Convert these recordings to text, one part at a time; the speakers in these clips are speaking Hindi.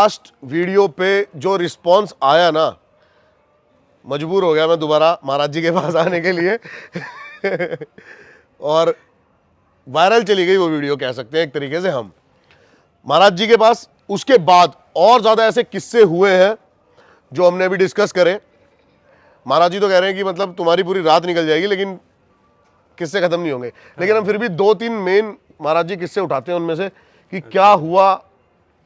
लास्ट वीडियो पे जो रिस्पांस आया ना, मजबूर हो गया मैं दोबारा महाराज जी के पास आने के लिए और वायरल चली गई वो वीडियो, कह सकते हैं एक तरीके से हम महाराज जी के पास। उसके बाद और ज्यादा ऐसे किस्से हुए हैं जो हमने अभी डिस्कस करे। महाराज जी तो कह रहे हैं कि मतलब तुम्हारी पूरी रात निकल जाएगी लेकिन किस्से खत्म नहीं होंगे। लेकिन हम फिर भी दो तीन मेन महाराज जी किस्से उठाते हैं उनमें से कि क्या हुआ।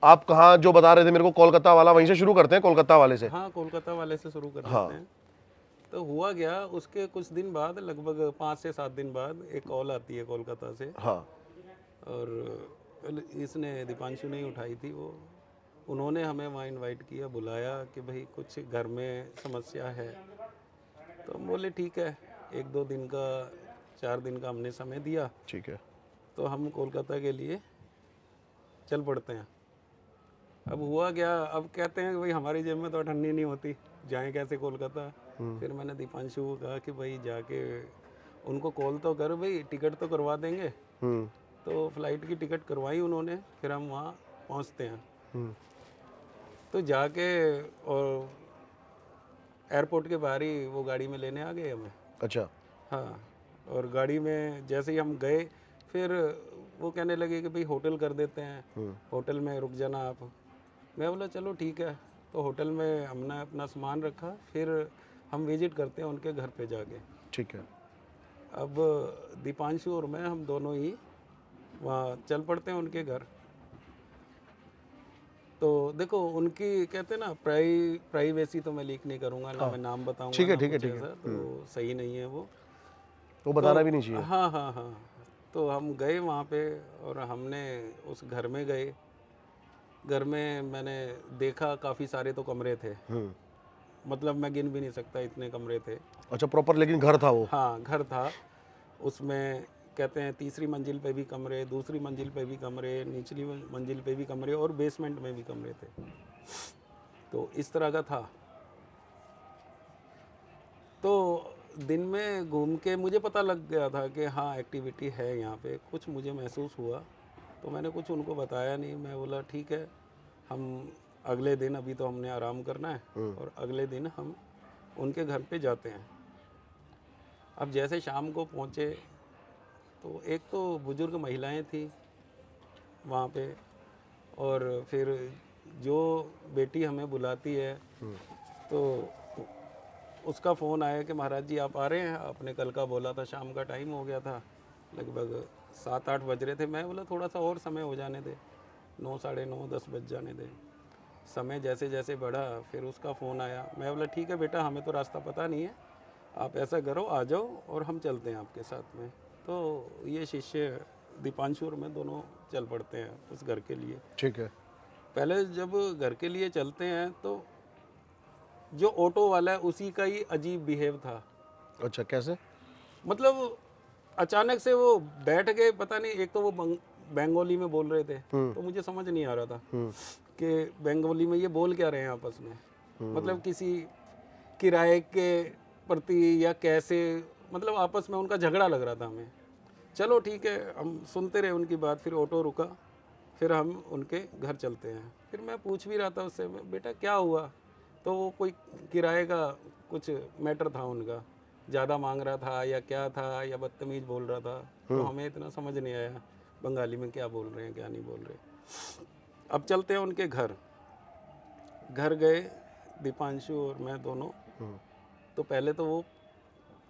आप कहाँ जो बता रहे थे मेरे को, कोलकाता वाला, वहीं से शुरू करते हैं, कोलकाता वाले से। हाँ, कोलकाता वाले से शुरू कर हाँ। लेते हैं। तो हुआ गया, उसके कुछ दिन बाद, लगभग 5 से 7 दिन बाद एक कॉल आती है कोलकाता से। हाँ। और इसने दीपांशु नहीं उठाई थी वो। उन्होंने हमें वहाँ इनवाइट किया, बुलाया कि भाई कुछ घर में समस्या है। तो हम बोले ठीक है, 1-2 दिन का, 4 दिन का हमने समय दिया, ठीक है। तो हम कोलकाता के लिए चल पड़ते हैं। अब हुआ क्या, अब कहते हैं कि भाई हमारी जेब में तो अठन्नी नहीं होती, जाएं कैसे कोलकाता। फिर मैंने दीपांशु को कहा कि भाई जाके उनको कॉल तो कर, भाई टिकट तो करवा देंगे। तो फ्लाइट की टिकट करवाई उन्होंने, फिर हम वहाँ पहुँचते हैं। तो जाके और एयरपोर्ट के बाहर ही वो गाड़ी में लेने आ गए हमें। अच्छा। हाँ, और गाड़ी में जैसे ही हम गए, फिर वो कहने लगे कि भाई होटल कर देते हैं, होटल में रुक जाना आप। मैं बोला चलो ठीक है। तो होटल में हमने अपना सामान रखा, फिर हम विजिट करते हैं उनके घर पे जाके। ठीक है। अब दीपांशु और मैं, हम दोनों ही वहाँ चल पड़ते हैं उनके घर। तो देखो, उनकी कहते हैं ना, प्राइवेसी तो मैं लीक नहीं करूँगा, ना मैं नाम बताऊँगा, ठीक है, ना ठीक है, कुछ ठीक है। ऐसा, तो सही नहीं है वो। वो बताना भी नहीं चाहिए। हाँ हाँ हाँ। तो हम गए वहाँ पे और हमने उस घर में गए। घर में मैंने देखा काफ़ी सारे तो कमरे थे, मतलब मैं गिन भी नहीं सकता, इतने कमरे थे। अच्छा, प्रॉपर लेकिन घर था वो। हाँ, घर था। उसमें कहते हैं तीसरी मंजिल पे भी कमरे, दूसरी मंजिल पे भी कमरे, निचली मंजिल पे भी कमरे और बेसमेंट में भी कमरे थे। तो इस तरह का था। तो दिन में घूम के मुझे पता लग गया था कि हाँ एक्टिविटी है यहाँ पे, कुछ मुझे महसूस हुआ। तो मैंने कुछ उनको बताया नहीं। मैं बोला ठीक है, हम अगले दिन, अभी तो हमने आराम करना है, और अगले दिन हम उनके घर पे जाते हैं। अब जैसे शाम को पहुँचे, तो एक तो बुजुर्ग महिलाएं थी वहाँ पे, और फिर जो बेटी हमें बुलाती है, तो उसका फ़ोन आया कि महाराज जी आप आ रहे हैं। आपने कल का बोला था, शाम का टाइम हो गया था, लगभग 7-8 बज रहे थे। मैं बोला थोड़ा सा और समय हो जाने दे, 9, साढ़े 9, 10 बज जाने दे। समय जैसे जैसे बढ़ा, फिर उसका फ़ोन आया। मैं बोला ठीक है बेटा, हमें तो रास्ता पता नहीं है, आप ऐसा करो आ जाओ और हम चलते हैं आपके साथ में। तो ये शिष्य दीपांशु और मैं दोनों चल पड़ते हैं उस घर के लिए। ठीक है। पहले जब घर के लिए चलते हैं, तो जो ऑटो वाला है उसी का ही अजीब बिहेव था। अच्छा, कैसे? मतलब अचानक से वो बैठ गए, पता नहीं, एक तो वो बंगाली में बोल रहे थे, तो मुझे समझ नहीं आ रहा था कि बंगाली में ये बोल क्या रहे हैं आपस में। मतलब किसी किराए के प्रति या कैसे, मतलब आपस में उनका झगड़ा लग रहा था हमें। चलो ठीक है, हम सुनते रहे उनकी बात। फिर ऑटो रुका, फिर हम उनके घर चलते हैं। फिर मैं पूछ भी रहा था उससे, बेटा क्या हुआ। तो वो कोई किराए का कुछ मैटर था उनका, ज़्यादा मांग रहा था या क्या था, या बदतमीज़ बोल रहा था। तो हमें इतना समझ नहीं आया बंगाली में क्या बोल रहे हैं क्या नहीं बोल रहे। अब चलते हैं उनके घर। घर गए दीपांशु और मैं दोनों। तो पहले तो वो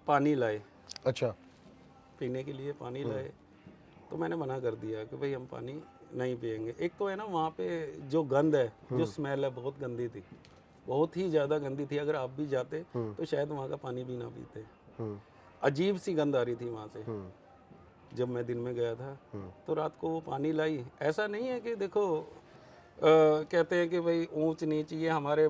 पानी लाए, अच्छा। पीने के लिए पानी लाए। तो मैंने मना कर दिया कि भाई हम पानी नहीं पिएंगे। एक तो है ना, वहाँ पे जो गंध है, जो स्मेल है, बहुत गंदी थी, बहुत ही ज़्यादा गंदी थी। अगर आप भी जाते तो शायद वहाँ का पानी भी ना पीते। अजीब सी गंध आ रही थी वहाँ से जब मैं दिन में गया था। तो रात को वो पानी लाई। ऐसा नहीं है कि देखो, कहते हैं कि भाई ऊंच नीच, ये हमारे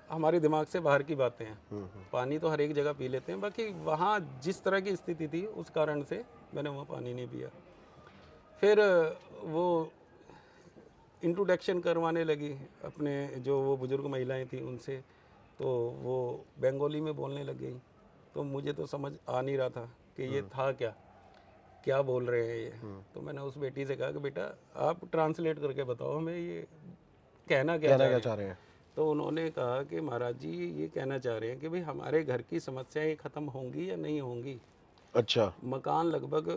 हमारे दिमाग से बाहर की बातें हैं। पानी तो हर एक जगह पी लेते हैं, बाकी वहाँ जिस तरह की स्थिति थी उस कारण से मैंने वहाँ पानी नहीं पिया। फिर वो इंट्रोडक्शन करवाने लगी अपने, जो वो बुजुर्ग महिलाएं थी उनसे। तो वो बंगाली में बोलने लग गई। तो मुझे तो समझ आ नहीं रहा था कि ये था क्या, क्या बोल रहे हैं ये। तो मैंने उस बेटी से कहा कि बेटा आप ट्रांसलेट करके बताओ हमें, ये कहना क्या कहना चाह क्या रहे चाह हैं। रहे हैं? तो उन्होंने कहा कि महाराज जी ये कहना चाह रहे हैं कि भाई हमारे घर की समस्याएं ख़त्म होंगी या नहीं होंगी। अच्छा मकान लगभग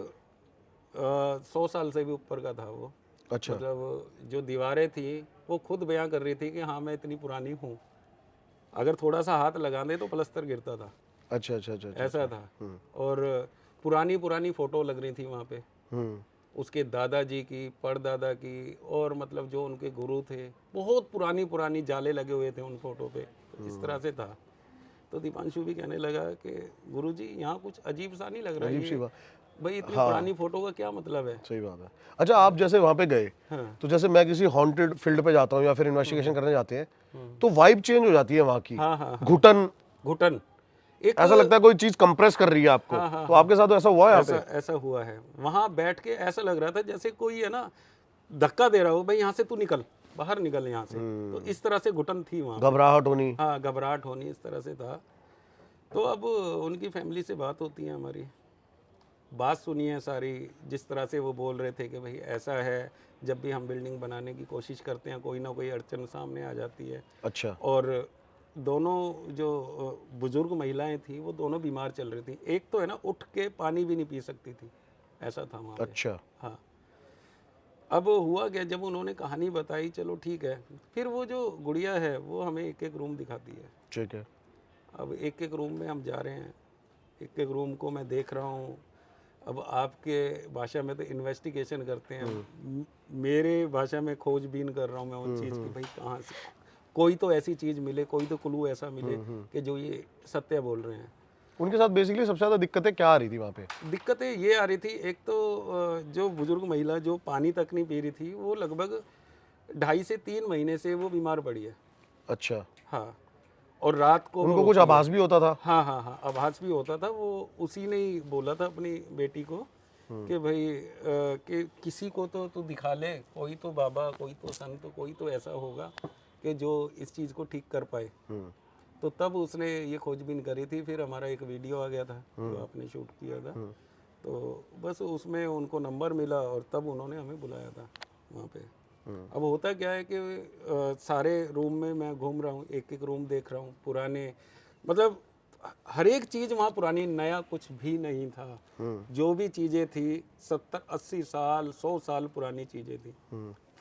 100 साल से भी ऊपर का था वो। अच्छा मतलब जो दीवारें थी वो खुद बयां कर रही थी कि हाँ मैं इतनी पुरानी हूँ, अगर थोड़ा सा हाथ लगा दे तो प्लस्तर गिरता था, अच्छा अच्छा अच्छा अच्छा ऐसा था। और पुरानी पुरानी फ़ोटो लग रही थी वहाँ पे, हम्म उसके दादाजी की, परदादा की, और मतलब जो उनके गुरु थे, बहुत पुरानी पुरानी जाले लगे हुए थे उन फोटो पे। तो इस तरह से था। तो दीपांशु भी कहने लगा कि गुरुजी यहाँ कुछ अजीब सा नहीं लग रहा अजीब सी ये, बात। भाई इतनी हाँ पुरानी फोटो का क्या मतलब है। सही बात है। अच्छा आप जैसे वहाँ पे गए, हाँ तो जैसे मैं किसी हॉन्टेड फील्ड पे जाता हूँ या फिर इन्वेस्टिगेशन करने जाते हैं, हम्म, तो वाइब चेंज हो जाती है वहाँ की। हाँ हाँ हाँ, घुटन, घुटन एक, ऐसा लगता है कोई चीज कंप्रेस कर रही है आपको। हाँ हाँ तो हाँ, आपके साथ तो ऐसा हुआ है यहाँ ऐसा पे? ऐसा हुआ है। वहाँ बैठ के ऐसा लग रहा था जैसे कोई है ना धक्का दे रहा हो, भाई यहाँ से तू निकल, बाहर निकल यहाँ से। तो इस तरह से घुटन थी वहाँ पे। घबराहट होनी। हाँ घबराहट होनी, इस तरह से था। तो अब उनकी फैमिली से बात होती है हमारी, बात सुनी है सारी, जिस तरह से वो बोल रहे थे कि भाई ऐसा है, जब भी हम बिल्डिंग बनाने की कोशिश करते हैं कोई ना कोई अड़चन सामने आ जाती है। अच्छा और दोनों जो बुजुर्ग महिलाएं थी वो दोनों बीमार चल रही थी। एक तो है ना उठ के पानी भी नहीं पी सकती थी, ऐसा था वहाँ पे। अच्छा हाँ। अब हुआ क्या, जब उन्होंने कहानी बताई, चलो ठीक है, फिर वो जो गुड़िया है वो हमें एक एक रूम दिखाती है। ठीक है। अब एक एक रूम में हम जा रहे हैं, एक एक रूम को मैं देख रहा हूँ। अब आपके भाषा में तो इन्वेस्टिगेशन करते हैं, मेरे भाषा में खोजबीन कर रहा हूँ मैं उन चीज़ की, भाई कहाँ से कोई तो ऐसी चीज़ मिले, कोई तो क्लू ऐसा मिले कि जो ये सत्य बोल रहे हैं। उनके साथ बेसिकली सबसे ज्यादा दिक्कतें क्या आ रही थी वहाँ पे? दिक्कतें ये आ रही थी, एक तो जो बुजुर्ग महिला जो पानी तक नहीं पी रही थी, वो लगभग 2.5 से 3 महीने से वो बीमार पड़ी है। अच्छा, हाँ। और रात को वो उनको कुछ रोती है। आभास भी होता था? हाँ हाँ हाँ, आभास भी होता था। वो उसी ने ही बोला था अपनी बेटी को कि भाई कि किसी को तो तू दिखा ले, कोई तो बाबा, कोई तो संत, कोई तो ऐसा होगा कि जो इस चीज़ को ठीक कर पाए। तो तब उसने ये खोजबीन करी थी। फिर हमारा एक वीडियो आ गया था जो आपने शूट किया था। तो बस उसमें उनको नंबर मिला और तब उन्होंने हमें बुलाया था वहाँ पे। अब होता क्या है कि सारे रूम में मैं घूम रहा हूँ, एक एक रूम देख रहा हूँ, पुराने, मतलब हर एक चीज़ वहाँ पुरानी, नया कुछ भी नहीं था। जो भी चीज़ें थी 70-80 साल 100 साल पुरानी चीज़ें थी।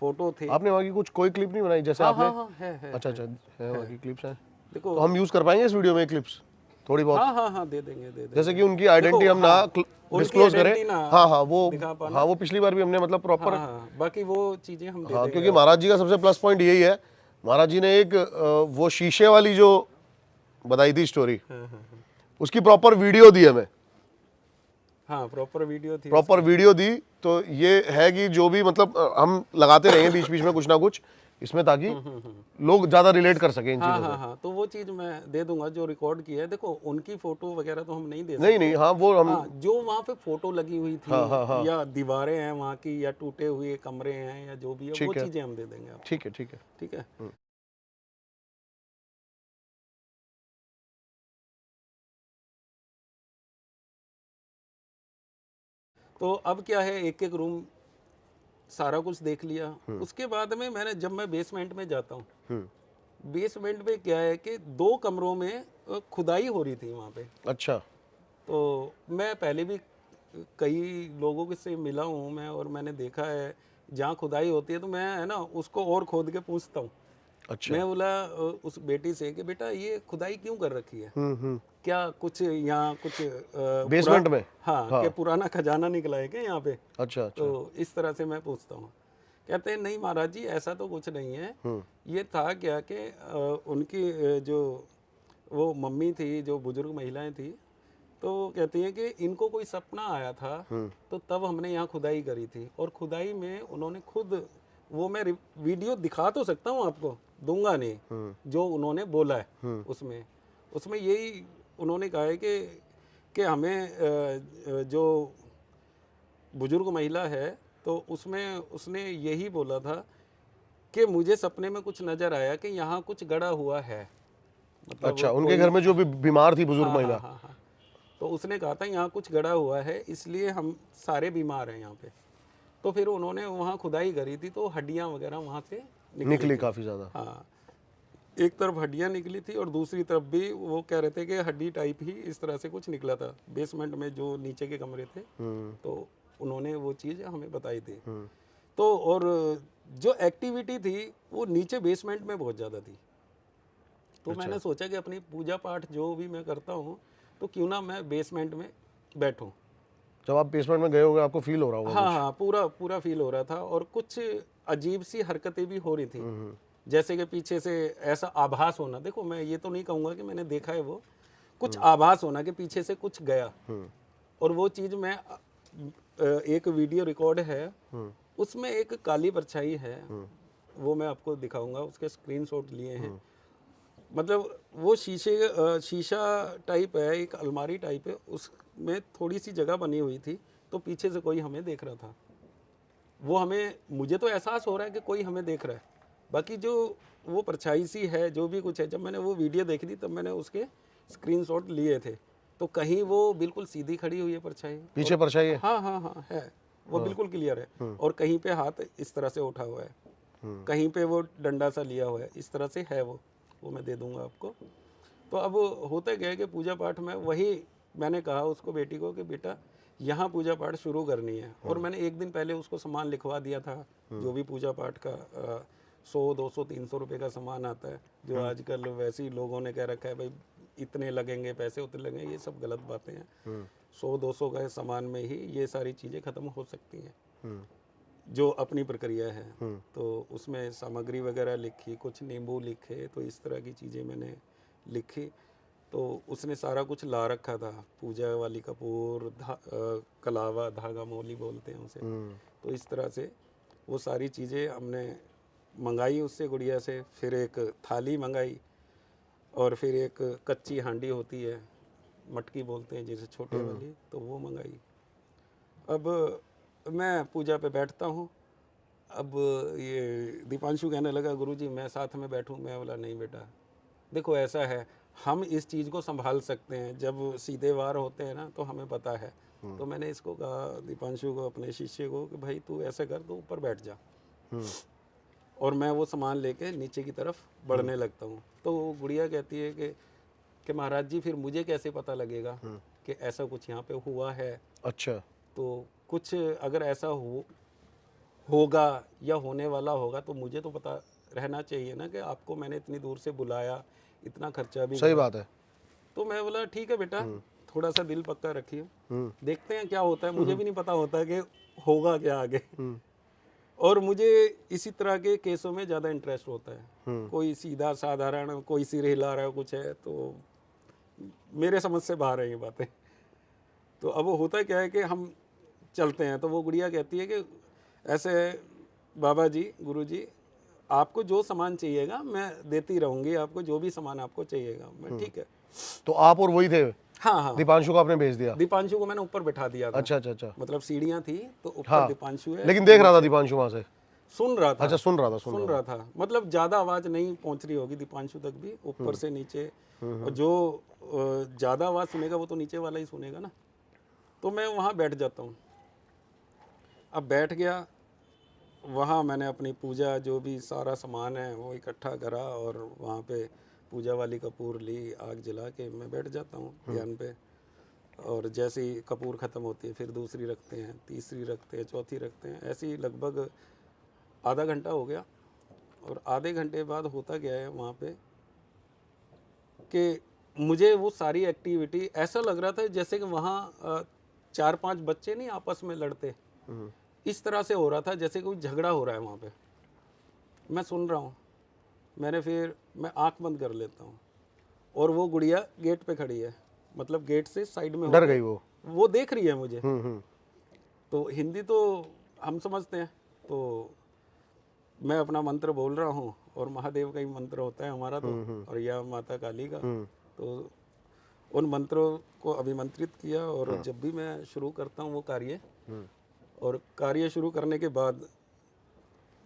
फोटो थे। आपने वहाँ की कुछ कोई क्लिप नहीं बनाई जैसे हाँ आपने? हाँ हाँ, है अच्छा अच्छा, है वहाँ की क्लिप्स हैं? देखो। तो हम यूज कर पाएंगे इस वीडियो में क्लिप्स थोड़ी बहुत? हाँ हाँ हाँ, दे देंगे दे जैसे देंगे। कि उनकी आइडेंटिटी देखो हम ना हाँ, उनकी डिस्क्लोज करें। आइडेंटिटी ना हाँ दिखा पाना। हाँ वो पिछली बार भी हमने मतलब प्रॉपर। हाँ हाँ, बाकी वो चीज़ें हम दे हाँ देंगे क्योंकि आपको। महाराज जी का सबसे प्लस पॉइंट यही है, महाराज जी ने एक वो शीशे वाली जो बताई थी स्टोरी, हाँ हाँ हाँ उसकी प्रॉपर वीडियो दी हमें, हाँ, प्रॉपर वीडियो थी प्रॉपर उसकी। वीडियो दी। तो ये है कि जो भी मतलब हम लगाते रहेंगे बीच बीच में कुछ ना कुछ इसमें, ताकि लोग ज़्यादा रिलेट कर सकें इन हाँ चीज़ों हाँ से। हाँ, तो वो चीज़ मैं दे दूंगा जो रिकॉर्ड की है। देखो उनकी फ़ोटो वगैरह तो हम नहीं दे नहीं सकते। नहीं, हाँ वो हम। हाँ, जो वहाँ पे फ़ोटो लगी हुई हाँ हाँ हाँ थी या दीवारें हैं वहाँ की या टूटे हुए कमरे हैं या जो भी है, वो ठीक है चीज़ें हम दे देंगे आपको। ठीक है ठीक है। ठीक है। तो अब क्या है, एक एक रूम सारा कुछ देख लिया। उसके बाद में जब मैं बेसमेंट में जाता हूँ, बेसमेंट में क्या है कि 2 कमरों में खुदाई हो रही थी वहाँ पे। अच्छा तो मैं पहले भी कई लोगों के से मिला हूँ मैं, और मैंने देखा है जहाँ खुदाई होती है तो मैं है ना उसको और खोद के पूछता हूँ। अच्छा। मैं बोला उस बेटी से कि बेटा ये खुदाई क्यों कर रखी है, हम्म। क्या कुछ यहाँ कुछ बेसमेंट में? हाँ, हाँ। क्या पुराना खजाना निकला है क्या यहाँ पे। अच्छा अच्छा। तो इस तरह से मैं पूछता हूँ। कहते हैं नहीं महाराज जी ऐसा तो कुछ नहीं है। ये था क्या कि उनकी जो वो मम्मी थी, जो बुजुर्ग महिलाएं थी, तो कहती हैं कि इनको कोई सपना आया था, तो तब हमने यहाँ खुदाई करी थी। और खुदाई में उन्होंने खुद, वो मैं वीडियो दिखा तो सकता हूँ आपको, दूंगा नहीं, जो उन्होंने बोला है उसमें उसमें यही उन्होंने कहा है कि हमें जो बुजुर्ग महिला है, तो उसमें उसने यही बोला था कि मुझे सपने में कुछ नज़र आया कि यहाँ कुछ गड़ा हुआ है, अच्छा, मतलब उनके कोई। घर में जो भी बीमार थी बुजुर्ग हाँ हाँ महिला। हाँ हाँ, तो उसने कहा था यहाँ कुछ गड़ा हुआ है, इसलिए हम सारे बीमार हैं यहाँ पे। तो फिर उन्होंने वहाँ खुदाई करी थी, तो हड्डियाँ वगैरह वहाँ से निकली काफी ज्यादा। हाँ, एक तरफ हड्डियां निकली थी और दूसरी तरफ भी वो कह रहे थे कि हड्डी टाइप ही इस तरह से कुछ निकला था बेसमेंट में, जो नीचे के कमरे थे। तो उन्होंने वो चीज़ हमें बताई थी। तो और जो एक्टिविटी थी वो नीचे बेसमेंट में बहुत ज़्यादा थी। तो मैंने सोचा कि अपनी पूजा पाठ जो भी मैं करता हूँ तो क्यों ना मैं बेसमेंट में बैठूं। जब आप बेसमेंट में गए होगे आपको फील हो रहा होगा। हाँ हाँ, पूरा पूरा फील हो रहा था और कुछ अजीब सी हरकतें भी हो रही थी, जैसे कि पीछे से ऐसा आभास होना। देखो मैं ये तो नहीं कहूँगा कि मैंने देखा है, वो कुछ आभास होना कि पीछे से कुछ गया। और वो चीज़ मैं एक वीडियो रिकॉर्ड है, उसमें एक काली परछाई है, वो मैं आपको दिखाऊंगा, उसके स्क्रीनशॉट लिए हैं। मतलब वो शीशा टाइप है, एक अलमारी टाइप है, उसमें थोड़ी सी जगह बनी हुई थी, तो पीछे से कोई हमें देख रहा था। वो हमें, मुझे तो एहसास हो रहा है कि कोई हमें देख रहा है, बाकी जो वो परछाई सी है, जो भी कुछ है, जब मैंने वो वीडियो देखी थी तब मैंने उसके स्क्रीनशॉट लिए थे। तो कहीं वो बिल्कुल सीधी खड़ी हुई है परछाई, पीछे परछाई है। हाँ हाँ हाँ है, वो बिल्कुल क्लियर है। और कहीं पे हाथ इस तरह से उठा हुआ है, कहीं पे वो डंडा सा लिया हुआ है, इस तरह से है वो मैं दे दूंगा आपको। तो अब होता क्या है कि पूजा पाठ में वही मैंने कहा उसको, बेटी को, कि बेटा यहाँ पूजा पाठ शुरू करनी है। और मैंने एक दिन पहले उसको सामान लिखवा दिया था, जो भी पूजा पाठ का 100, 200, 300 रुपये का सामान आता है, जो आजकल वैसे ही लोगों ने कह रखा है भाई इतने लगेंगे पैसे, उतने लगेंगे, ये सब गलत बातें हैं। 100, 200 का सामान में ही ये सारी चीज़ें ख़त्म हो सकती हैं, जो अपनी प्रक्रिया है। तो उसमें सामग्री वगैरह लिखी, कुछ नींबू लिखे, तो इस तरह की चीज़ें मैंने लिखी। तो उसने सारा कुछ ला रखा था, पूजा वाली कपूर, कलावा, धागा मोली बोलते हैं उसे। तो इस तरह से वो सारी चीज़ें हमने मंगाई उससे, गुड़िया से। फिर एक थाली मंगाई और फिर एक कच्ची हांडी होती है, मटकी बोलते हैं जिसे, छोटे वाली, तो वो मंगाई। अब मैं पूजा पे बैठता हूँ। अब ये दीपांशु कहने लगा गुरुजी मैं साथ में बैठूं। मैं बोला नहीं बेटा, देखो ऐसा है, हम इस चीज़ को संभाल सकते हैं, जब सीधे वार होते हैं ना तो हमें पता है। तो मैंने इसको कहा, दीपांशु को, अपने शिष्य को, कि भाई तू ऐसा कर, तू ऊपर बैठ जा और मैं वो सामान लेके नीचे की तरफ बढ़ने लगता हूँ। तो गुड़िया कहती है कि महाराज जी फिर मुझे कैसे पता लगेगा कि ऐसा कुछ यहाँ पे हुआ है। अच्छा। तो कुछ अगर ऐसा होगा या होने वाला होगा तो मुझे तो पता रहना चाहिए ना, कि आपको मैंने इतनी दूर से बुलाया, इतना खर्चा भी सही करा। बात है। तो मैं बोला ठीक है बेटा, थोड़ा सा दिल पक्का रखिए, देखते हैं क्या होता है। मुझे भी नहीं पता होता कि होगा क्या आगे। और मुझे इसी तरह के केसों में ज़्यादा इंटरेस्ट होता है। कोई सीधा साधारण, कोई सिर हिला रहा है, कुछ है, तो मेरे समझ से बाहर है ये बातें। तो अब वो होता क्या है कि हम चलते हैं, तो वो गुड़िया कहती है कि ऐसे बाबा जी, गुरु जी, आपको जो सामान चाहिएगा मैं देती रहूँगी, आपको जो भी सामान आपको चाहिएगा। मैं ठीक है। तो आप और वही थे? हाँ हाँ, दीपांशु को आपने भेज दिया? दीपांशु को मैंने ऊपर बैठा दिया था। अच्छा अच्छा अच्छा। मतलब सीढ़ियाँ थी तो ऊपर हाँ, दीपांशु है, लेकिन देख रहा था दीपांशु वहां से? सुन रहा था। अच्छा, सुन रहा था। सुन रहा था, मतलब ज़्यादा आवाज़ नहीं पहुंच रही होगी दीपांशु तक भी, ऊपर से नीचे। और जो ज़्यादा आवाज़ सुनेगा वो तो नीचे वाला ही सुनेगा ना। तो मैं वहाँ बैठ जाता हूँ। अब बैठ गया वहाँ, मैंने अपनी पूजा जो भी सारा सामान है वो इकट्ठा करा और वहाँ पे पूजा वाली कपूर ली, आग जला के मैं बैठ जाता हूँ ध्यान पे। और जैसे ही कपूर ख़त्म होती है फिर दूसरी रखते हैं, तीसरी रखते हैं, चौथी रखते हैं। ऐसे ही लगभग आधा घंटा हो गया। और आधे घंटे बाद होता क्या है वहाँ पे कि मुझे वो सारी एक्टिविटी ऐसा लग रहा था जैसे कि वहाँ 4-5 बच्चे नहीं आपस में लड़ते, इस तरह से हो रहा था जैसे कोई झगड़ा हो रहा है वहाँ पे। मैं सुन रहा हूँ, मैं आंख बंद कर लेता हूँ और वो गुड़िया गेट पे खड़ी है, मतलब गेट से साइड में डर होके गई वो देख रही है मुझे। हम्म। तो हिंदी तो हम समझते हैं, तो मैं अपना मंत्र बोल रहा हूँ और महादेव का ही मंत्र होता है हमारा तो, और या माता काली का। तो उन मंत्रों को अभिमंत्रित किया और जब भी मैं शुरू करता हूँ वो कार्य, और कार्य शुरू करने के बाद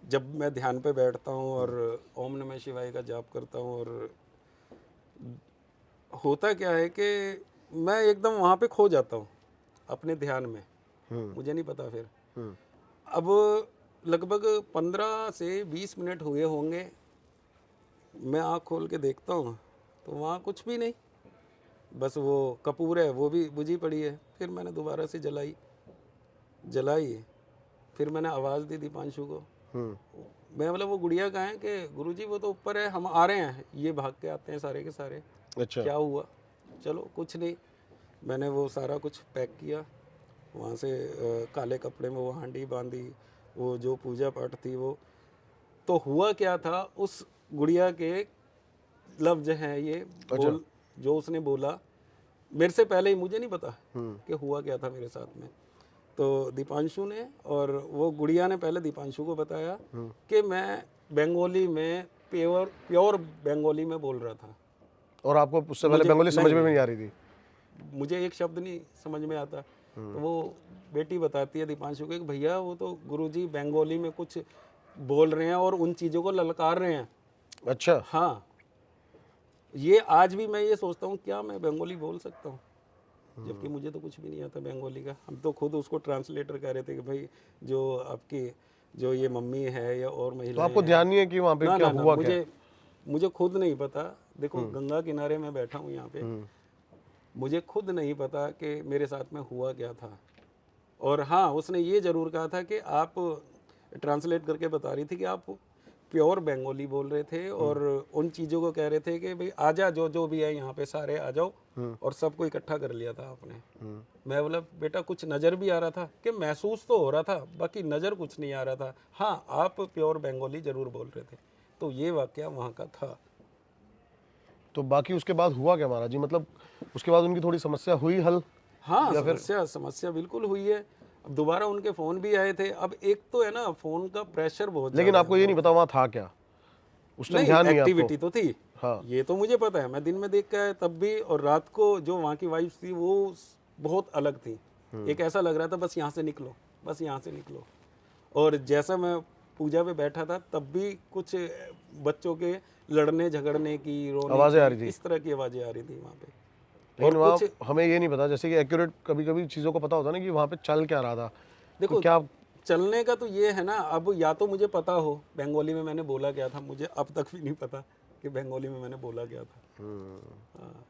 जब मैं ध्यान पे बैठता हूँ और ओम नमः शिवाय का जाप करता हूँ, और होता क्या है कि मैं एकदम वहाँ पे खो जाता हूँ अपने ध्यान में, मुझे नहीं पता फिर। अब लगभग 15 से 20 मिनट हुए होंगे। मैं आँख खोल के देखता हूँ तो वहाँ कुछ भी नहीं, बस वो कपूर है वो भी बुझी पड़ी है। फिर मैंने दोबारा से जलाई, फिर मैंने आवाज़ दी दीपांशु को। मैं बोला वो गुड़िया कहाँ है? कि गुरुजी वो तो ऊपर है, हम आ रहे हैं। ये भाग के आते हैं सारे के सारे। अच्छा। क्या हुआ? चलो कुछ नहीं। मैंने वो सारा कुछ पैक किया, वहाँ से काले कपड़े में वो हांडी बांधी, वो जो पूजा पाठ थी वो। तो हुआ क्या था, उस गुड़िया के लफ्ज हैं ये बोल जो उसने बोला मेरे से पहले ही, मुझे नहीं पता कि हुआ क्या था मेरे साथ में। तो दीपांशु ने और वो गुड़िया ने पहले दीपांशु को बताया कि मैं बंगाली में प्योर बंगाली में बोल रहा था। और आपको उससे पहले बंगाली समझ में भी नहीं आ रही थी? मुझे एक शब्द नहीं समझ में आता। तो वो बेटी बताती है दीपांशु को कि भैया वो तो गुरुजी बंगाली में कुछ बोल रहे हैं और उन चीज़ों को ललकार रहे हैं। अच्छा। हाँ, ये आज भी मैं ये सोचता हूँ क्या मैं बंगाली बोल सकता हूँ, जबकि मुझे तो कुछ भी नहीं आता बंगाली का। हम तो खुद उसको ट्रांसलेटर कह रहे थे कि भाई जो आपकी जो ये मम्मी है या और तो महिलाएं आपको ध्यान नहीं है कि वहाँ पे ना क्या ना ना हुआ क्या? मुझे खुद नहीं पता। देखो गंगा किनारे मैं बैठा हूँ यहाँ पे, मुझे खुद नहीं पता कि मेरे साथ में हुआ क्या था। और हाँ, उसने ये ज़रूर कहा था कि आप ट्रांसलेट करके बता रही थी कि आप प्योर बंगाली बोल रहे थे और उन चीज़ों को कह रहे थे कि भाई आजा, जो जो भी है यहाँ पे सारे आ जाओ, और सबको इकट्ठा कर लिया था आपने। मैं बोला बेटा कुछ नज़र भी आ रहा था कि महसूस तो हो रहा था, बाकी नज़र कुछ नहीं आ रहा था। हाँ, आप प्योर बंगाली ज़रूर बोल रहे थे। तो ये वाकया वहाँ का था। तो बाकी उसके बाद हुआ क्या महाराज जी? मतलब उसके बाद उनकी थोड़ी समस्या हुई हल? हाँ, समस्या बिल्कुल हुई है। अब दोबारा उनके फ़ोन भी आए थे। अब एक तो है ना, फ़ोन का प्रेशर बहुत लेकिन ज़्यादा आपको ये नहीं पता वहाँ था क्या? उस टाइम नहीं, ध्यान नहीं है आपको? एक्टिविटी तो थी। हाँ। ये तो मुझे पता है, मैं दिन में देख के आया तब भी, और रात को जो वहाँ की वाइब्स थी वो बहुत अलग थी। एक ऐसा लग रहा था बस यहाँ से निकलो, बस यहाँ से निकलो। और जैसा मैं पूजा पे बैठा था तब भी कुछ बच्चों के लड़ने झगड़ने की, रोने आवाज़ें आ की, रही थी? इस तरह की आवाज़ें आ रही थी वहाँ पे। लेकिन और वहाँ कुछ हमें ये नहीं पता, जैसे कि एक्यूरेट कभी कभी चीज़ों को पता होता है ना कि वहाँ पे चल क्या रहा था, तो देखो क्या? चलने का तो ये है ना, अब या तो मुझे पता हो बंगाली में मैंने बोला क्या था, मुझे अब तक भी नहीं पता कि बंगाली में मैंने बोला क्या था। हाँ,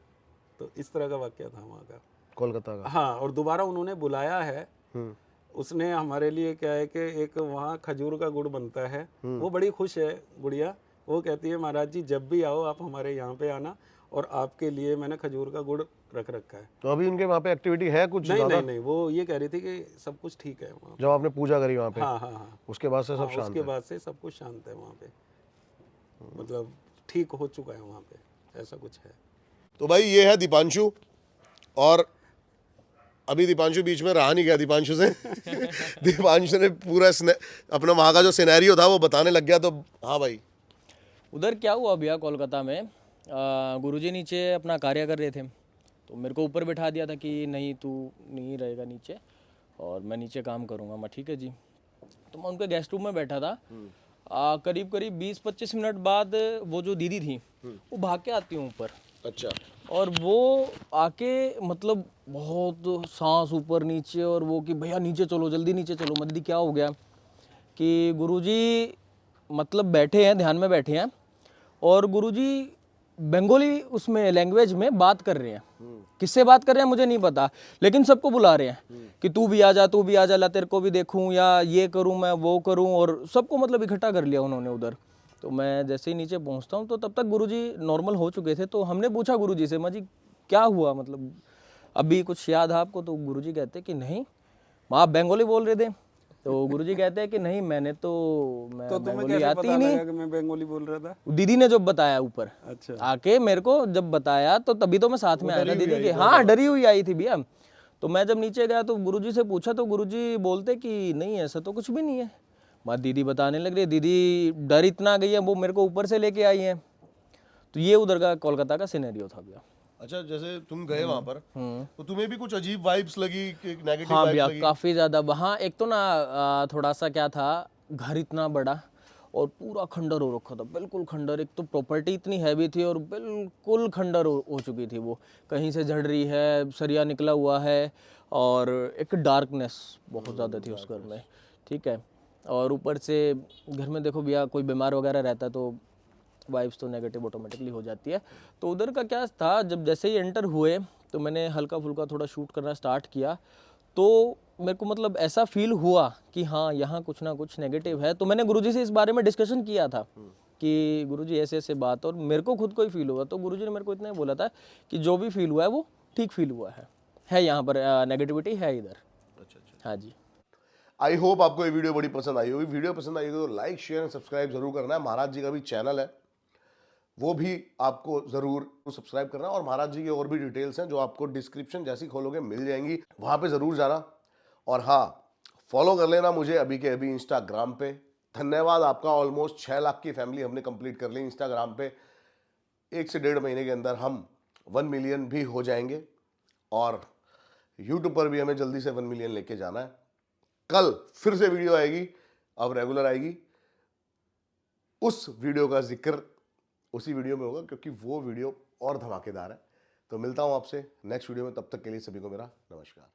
तो इस तरह का वाक्य था वहाँ का। कोलकाता का? हाँ, और दोबारा उन्होंने बुलाया है। उसने हमारे लिए क्या है कि एक वहाँ खजूर का गुड़ बनता है, वो बड़ी खुश है गुड़िया। वो कहती है महाराज जी जब भी आओ आप हमारे यहाँ पे आना, और आपके लिए मैंने खजूर का गुड़ रख रखा है। तो अभी उनके वहाँ पे एक्टिविटी है कुछ नहीं ज़्यादा? नहीं नहीं, वो ये कह रही थी कि सब कुछ ठीक है वहाँ जब आपने पूजा करी वहाँ पे। पे, हाँ हाँ हाँ, उसके बाद से सब शांत उसके है? बाद से सब कुछ शांत है वहाँ पे, मतलब ठीक हो चुका है वहाँ पे, ऐसा कुछ है। तो भाई ये है दीपांशु, और अभी दीपांशु बीच में रहा नहीं गया दीपांशु से। दीपांशु ने पूरा अपना वहाँ का जो सिनेरियो था वो बताने लग गया। तो हाँ भाई, उधर क्या हुआ भैया, कोलकाता में गुरुजी नीचे अपना कार्य कर रहे थे, तो मेरे को ऊपर बैठा दिया था कि नहीं तू नहीं रहेगा नीचे और मैं नीचे काम करूँगा। मैं ठीक है जी। तो मैं उनके गेस्ट रूम में बैठा था। करीब करीब 20-25 मिनट बाद वो जो दीदी थी वो भाग के आती हूँ ऊपर। अच्छा। और वो आके मतलब बहुत सांस ऊपर नीचे, और वो कि भैया नीचे चलो, जल्दी नीचे चलो। मददी क्या हो गया कि गुरुजी मतलब बैठे हैं, ध्यान में बैठे हैं, और गुरुजी बंगाली उसमें लैंग्वेज में बात कर रहे हैं। किससे बात कर रहे हैं मुझे नहीं पता, लेकिन सबको बुला रहे हैं कि तू भी आ जा, तू भी आ जा, ला तेरे को भी देखूं, या ये करूं मैं वो करूं, और सबको मतलब इकट्ठा कर लिया उन्होंने उधर। तो मैं जैसे ही नीचे पहुंचता हूं तो तब तक गुरुजी नॉर्मल हो चुके थे। तो हमने पूछा गुरुजी से, माँ जी क्या हुआ, मतलब अभी कुछ याद है आपको? तो गुरुजी कहते कि नहीं माँ आप बंगाली बोल रहे थे। तो गुरुजी कहते हैं कि नहीं मैं तो तुम्हें बंगाली कैसे आती पता ही नहीं। लगा कि मैं बंगाली बोल रहा था? दीदी ने जब बताया ऊपर अच्छा, आके मेरे को जब बताया, तो तभी तो मैं साथ में आया था दीदी के। हाँ डरी हुई आई थी भैया। तो मैं जब नीचे गया तो गुरुजी से पूछा, तो गुरुजी बोलते कि नहीं ऐसा तो कुछ भी नहीं है। बात दीदी बताने लग रही, दीदी डर इतना गई है, वो मेरे को ऊपर से लेके आई है। तो ये उधर का कोलकाता का सिनेरियो था भैया। अच्छा, जैसे तुम गए वहाँ पर तो तुम्हें भी कुछ अजीब वाइब्स लगी, नेगेटिव हाँ वाइब्स भैया लगी? काफ़ी ज़्यादा। वहाँ एक तो ना थोड़ा सा क्या था, घर इतना बड़ा और पूरा खंडर हो रखा था, बिल्कुल खंडर। एक तो प्रॉपर्टी इतनी हैवी थी और बिल्कुल खंडर हो चुकी थी वो, कहीं से झड़ रही है, सरिया निकला हुआ है, और एक डार्कनेस बहुत ज़्यादा थी उस घर में। ठीक है। और ऊपर से घर में देखो भैया कोई बीमार वगैरह रहता है तो वाइब्स तो नेगेटिव ऑटोमेटिकली हो जाती है। तो उधर का क्या था, जब जैसे ही एंटर हुए तो मैंने हल्का फुल्का थोड़ा शूट करना स्टार्ट किया, तो मेरे को मतलब ऐसा फील हुआ कि हाँ यहाँ कुछ ना कुछ नेगेटिव है। तो मैंने गुरुजी से इस बारे में डिस्कशन किया था कि गुरुजी ऐसे ऐसे बात, और मेरे को खुद को ही फील हुआ। तो गुरुजी ने मेरे को इतना ही बोला था कि जो भी फील हुआ है वो ठीक फील हुआ है यहाँ पर नेगेटिविटी है इधर। अच्छा अच्छा। हाँ जी। आई होप आपको ये वीडियो बड़ी पसंद आई होगी। वीडियो पसंद आई होगी तो लाइक शेयर एंड सब्सक्राइब जरूर करना है। महाराज जी का भी चैनल है, वो भी आपको जरूर सब्सक्राइब करना है। और महाराज जी की और भी डिटेल्स हैं जो आपको डिस्क्रिप्शन जैसी खोलोगे मिल जाएंगी, वहां पे जरूर जाना। और हाँ, फॉलो कर लेना मुझे अभी के अभी इंस्टाग्राम पे। धन्यवाद आपका, ऑलमोस्ट 6 लाख की फैमिली हमने कंप्लीट कर ली इंस्टाग्राम पे। 1 से 1.5 महीने के अंदर हम 1 मिलियन भी हो जाएंगे, और यूट्यूब पर भी हमें जल्दी से 1 मिलियन लेके जाना है। कल फिर से वीडियो आएगी, अब रेगुलर आएगी। उस वीडियो का जिक्र उसी वीडियो में होगा, क्योंकि वो वीडियो और धमाकेदार है। तो मिलता हूं आपसे नेक्स्ट वीडियो में, तब तक के लिए सभी को मेरा नमस्कार।